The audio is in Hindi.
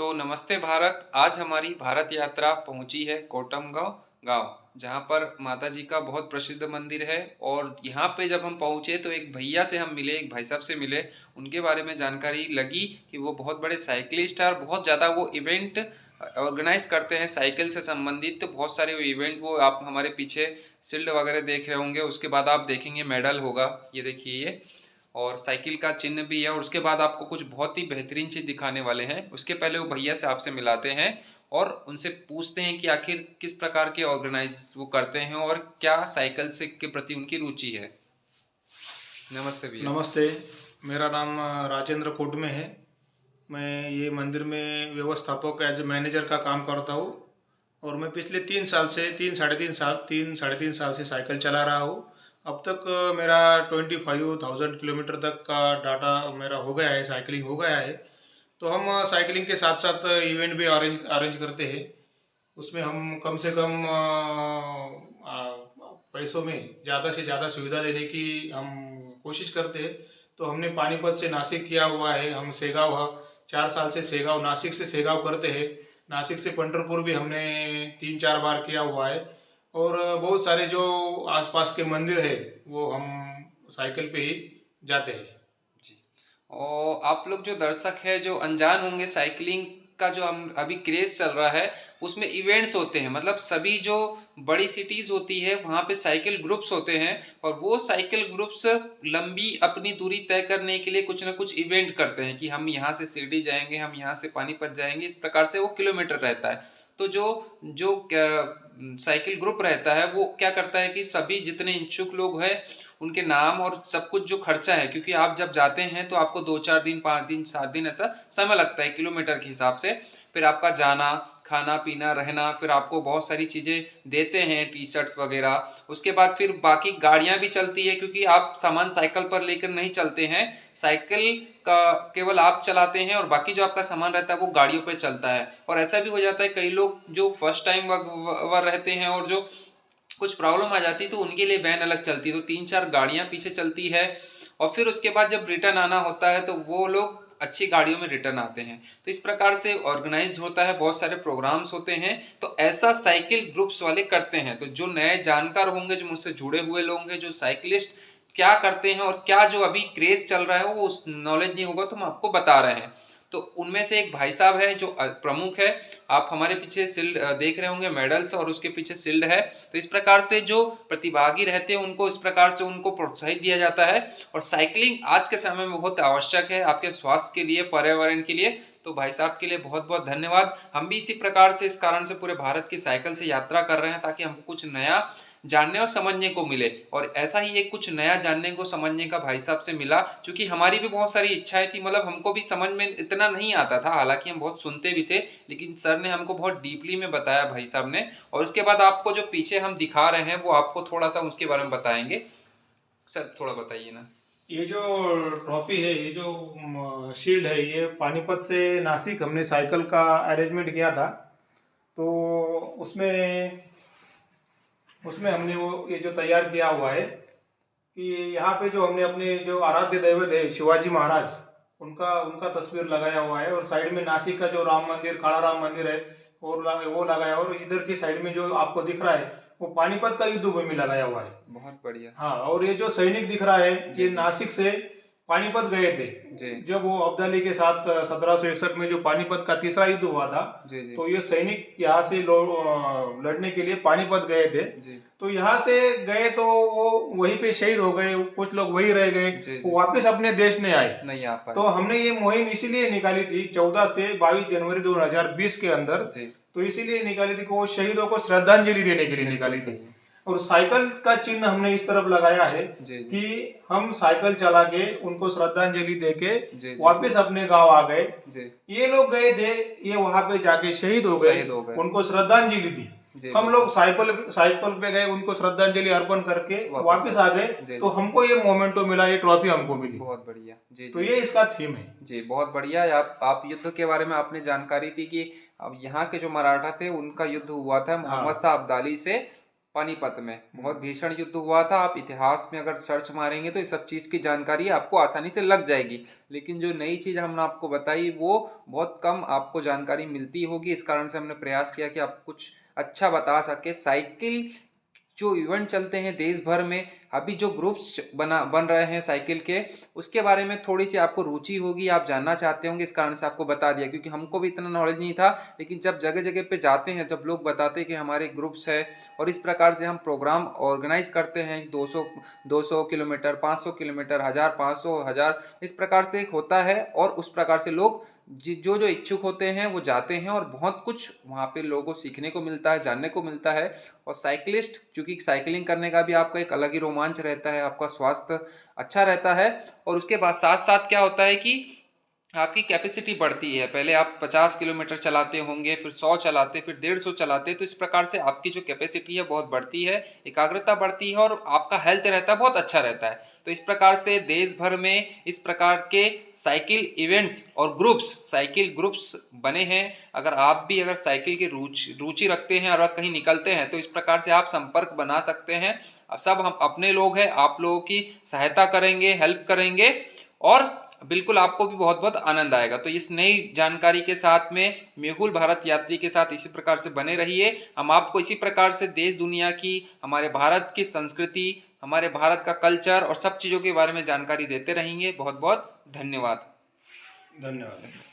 तो नमस्ते भारत। आज हमारी भारत यात्रा पहुंची है कोटमगांव गांव, जहां पर माता जी का बहुत प्रसिद्ध मंदिर है। और यहाँ पे जब हम पहुंचे तो एक भैया से हम मिले, एक भाई साहब से मिले। उनके बारे में जानकारी लगी कि वो बहुत बड़े साइकिलिस्ट हैं और बहुत ज़्यादा वो इवेंट ऑर्गेनाइज करते हैं साइकिल से संबंधित। तो बहुत सारे इवेंट, वो आप हमारे पीछे शील्ड वगैरह देख रहे होंगे, उसके बाद आप देखेंगे मेडल होगा, ये देखिए ये, और साइकिल का चिन्ह भी है। और उसके बाद आपको कुछ बहुत ही बेहतरीन चीज़ दिखाने वाले हैं। उसके पहले वो भैया से आपसे मिलाते हैं और उनसे पूछते हैं कि आखिर किस प्रकार के ऑर्गेनाइज वो करते हैं और क्या साइकिल से के प्रति उनकी रुचि है। नमस्ते भैया। नमस्ते। मेरा नाम राजेंद्र कोट में है। मैं ये मंदिर में व्यवस्थापक एज ए मैनेजर का काम करता हूँ और मैं पिछले 3 साल से 3 साढ़े 3 साल से साइकिल चला रहा हूँ। अब तक मेरा 25,000 किलोमीटर तक का डाटा मेरा हो गया है, साइकिलिंग हो गया है। तो हम साइकिलिंग के साथ साथ इवेंट भी अरेंज अरेंज करते हैं। उसमें हम कम से कम पैसों में ज़्यादा से ज़्यादा सुविधा देने की हम कोशिश करते हैं। तो हमने पानीपत से नासिक किया हुआ है, हम सेगांव 4 साल से सेगांव, नासिक से सेगांव करते हैं। नासिक से पंढरपुर भी हमने 3-4 बार किया हुआ है। और बहुत सारे जो आसपास के मंदिर है वो हम साइकिल पे ही जाते हैं। जी। और आप लोग जो दर्शक है, जो अनजान होंगे, साइकिलिंग का जो हम अभी क्रेज चल रहा है उसमें इवेंट्स होते हैं। मतलब सभी जो बड़ी सिटीज होती है वहाँ पे साइकिल ग्रुप्स होते हैं और वो साइकिल ग्रुप्स लंबी अपनी दूरी तय करने के लिए कुछ ना कुछ इवेंट करते हैं कि हम यहाँ से शिरडी जाएंगे, हम यहाँ से पानीपत जाएंगे। इस प्रकार से वो किलोमीटर रहता है। तो जो जो साइकिल ग्रुप रहता है वो क्या करता है कि सभी जितने इच्छुक लोग हैं उनके नाम और सब कुछ जो खर्चा है, क्योंकि आप जब जाते हैं तो आपको 2-4 दिन, 5 दिन, 7 दिन ऐसा समय लगता है किलोमीटर के हिसाब से। फिर आपका जाना, खाना पीना, रहना, फिर आपको बहुत सारी चीज़ें देते हैं, टी शर्ट्स वगैरह। उसके बाद फिर बाकी गाड़ियाँ भी चलती है, क्योंकि आप सामान साइकिल पर लेकर नहीं चलते हैं। साइकिल का केवल आप चलाते हैं और बाकी जो आपका सामान रहता है वो गाड़ियों पर चलता है। और ऐसा भी हो जाता है कई लोग जो फर्स्ट टाइम वर रहते हैं और जो कुछ प्रॉब्लम आ जाती है तो उनके लिए वैन अलग चलती है, तो 3-4 गाड़ियां पीछे चलती है। और फिर उसके बाद जब रिटर्न आना होता है तो वो लोग अच्छी गाड़ियों में रिटर्न आते हैं। तो इस प्रकार से ऑर्गेनाइज होता है, बहुत सारे प्रोग्राम्स होते हैं। तो ऐसा साइकिल ग्रुप्स वाले करते हैं। तो जो नए जानकार होंगे, जो मुझसे जुड़े हुए लोग हैं, जो साइकिलिस्ट क्या करते हैं और क्या जो अभी क्रेज चल रहा है वो उस नॉलेज नहीं होगा तो हम आपको बता रहे हैं। तो उनमें से एक भाई साहब है जो प्रमुख है। आप हमारे पीछे शील्ड देख रहे होंगे, मेडल्स, और उसके पीछे शील्ड है। तो इस प्रकार से जो प्रतिभागी रहते हैं उनको इस प्रकार से उनको प्रोत्साहित दिया जाता है। और साइकिलिंग आज के समय में बहुत आवश्यक है आपके स्वास्थ्य के लिए, पर्यावरण के लिए। तो भाई साहब के लिए बहुत बहुत धन्यवाद। हम भी इसी प्रकार से, इस कारण से पूरे भारत की साइकिल से यात्रा कर रहे हैं ताकि हमको कुछ नया जानने और समझने को मिले। और ऐसा ही एक कुछ नया जानने को समझने का भाई साहब से मिला, क्योंकि हमारी भी बहुत सारी इच्छाएं थी। मतलब हमको भी समझ में इतना नहीं आता था, हालांकि हम बहुत सुनते भी थे, लेकिन सर ने हमको बहुत डीपली में बताया, भाई साहब ने। और उसके बाद आपको जो पीछे हम दिखा रहे हैं वो आपको थोड़ा सा उसके बारे में बताएंगे। सर थोड़ा बताइए ना। ये जो ट्रॉफी है, ये जो शील्ड है, ये पानीपत से नासिक हमने साइकिल का अरेंजमेंट किया था। तो उसमें उसमें हमने वो ये जो तैयार किया हुआ है कि यहाँ पे जो हमने अपने जो आराध्य दैवत है शिवाजी महाराज, उनका उनका तस्वीर लगाया हुआ है। और साइड में नासिक का जो राम मंदिर, काला राम मंदिर है, वो लगाया। और इधर की साइड में जो आपको दिख रहा है वो पानीपत का युद्ध भूमि लगाया हुआ है। बहुत बढ़िया। हाँ, और ये जो सैनिक दिख रहा है जी ये जी नासिक से पानीपत गए थे जी जब वो अब्दाली के साथ 1761 में जो पानीपत का तीसरा युद्ध हुआ था। जी जी तो ये सैनिक यहाँ से लड़ने के लिए पानीपत गए थे। जी तो यहाँ से गए तो वो वहीं पे शहीद हो गए, कुछ लोग वहीं रह गए, जी वो जी। वापस अपने देश नहीं आए। नहीं आ तो पाए। हमने ये मुहिम इसीलिए निकाली थी 14 से 22 जनवरी 2020 के अंदर। जी, तो इसीलिए निकाली थी कि वो शहीदों को श्रद्धांजलि देने के लिए बिल्कुल निकाली थी। सही है। और साइकिल का चिन्ह हमने इस तरफ लगाया है जी जी कि हम साइकिल चला के उनको श्रद्धांजलि देके जी जी वापस अपने गांव आ गए। जी। ये लोग गए थे, ये वहां पे जाके शहीद हो गए, शहीद हो गए। उनको श्रद्धांजलि दी। जी हम बिल्कुल। लोग साइकिल साइकिल पे गए, उनको श्रद्धांजलि अर्पण करके वापस वापस आए। आ गए। जी तो जी। हमको ये मोमेंटो मिला, ये ट्रॉफी हमको मिली। बहुत बढ़िया। जी तो जी ये इसका थीम है। जी। बहुत बढ़िया। आप युद्ध के बारे में आपने जानकारी दी कि अब यहाँ के जो मराठा थे उनका युद्ध हुआ था हाँ मोहम्मद शाह अब्दाली से पानीपत में बहुत भीषण युद्ध हुआ था। आप इतिहास में अगर सर्च मारेंगे तो इस सब चीज़ की जानकारी आपको आसानी से लग जाएगी, लेकिन जो नई चीज़ हमने आपको बताई वो बहुत कम आपको जानकारी मिलती होगी। इस कारण से हमने प्रयास किया कि आप कुछ अच्छा बता सके। साइकिल जो इवेंट चलते हैं देश भर में, अभी जो ग्रुप्स बन रहे हैं साइकिल के, उसके बारे में थोड़ी सी आपको रुचि होगी, आप जानना चाहते होंगे, इस कारण से आपको बता दिया। क्योंकि हमको भी इतना नॉलेज नहीं था, लेकिन जब जगह जगह पे जाते हैं, जब लोग बताते हैं कि हमारे ग्रुप्स है और इस प्रकार से हम प्रोग्राम ऑर्गेनाइज करते हैं, 200 किलोमीटर, 500 किलोमीटर, 1000, 500, 1000, इस प्रकार से होता है। और उस प्रकार से लोग जो जो इच्छुक होते हैं वो जाते हैं और बहुत कुछ वहाँ पे लोगों को सीखने को मिलता है, जानने को मिलता है। और साइकिलिस्ट, क्योंकि साइकिलिंग करने का भी आपका एक अलग ही रोमांच रहता है, आपका स्वास्थ्य अच्छा रहता है। और उसके बाद साथ साथ क्या होता है कि आपकी कैपेसिटी बढ़ती है। पहले आप 50 किलोमीटर चलाते होंगे, फिर 100 चलाते, फिर 150 चलाते, तो इस प्रकार से आपकी जो कैपेसिटी है बहुत बढ़ती है, एकाग्रता बढ़ती है और आपका हेल्थ रहता है बहुत अच्छा रहता है। तो इस प्रकार से देश भर में इस प्रकार के साइकिल इवेंट्स और ग्रुप्स, साइकिल ग्रुप्स बने हैं। अगर आप भी अगर साइकिल की रुचि रखते हैं और कहीं निकलते हैं तो इस प्रकार से आप संपर्क बना सकते हैं। सब हम अपने लोग हैं, आप लोगों की सहायता करेंगे, हेल्प करेंगे और बिल्कुल आपको भी बहुत बहुत आनंद आएगा। तो इस नई जानकारी के साथ में मेहुल भारत यात्री के साथ इसी प्रकार से बने रहिए। हम आपको इसी प्रकार से देश दुनिया की, हमारे भारत की संस्कृति, हमारे भारत का कल्चर और सब चीज़ों के बारे में जानकारी देते रहेंगे। बहुत बहुत धन्यवाद। धन्यवाद।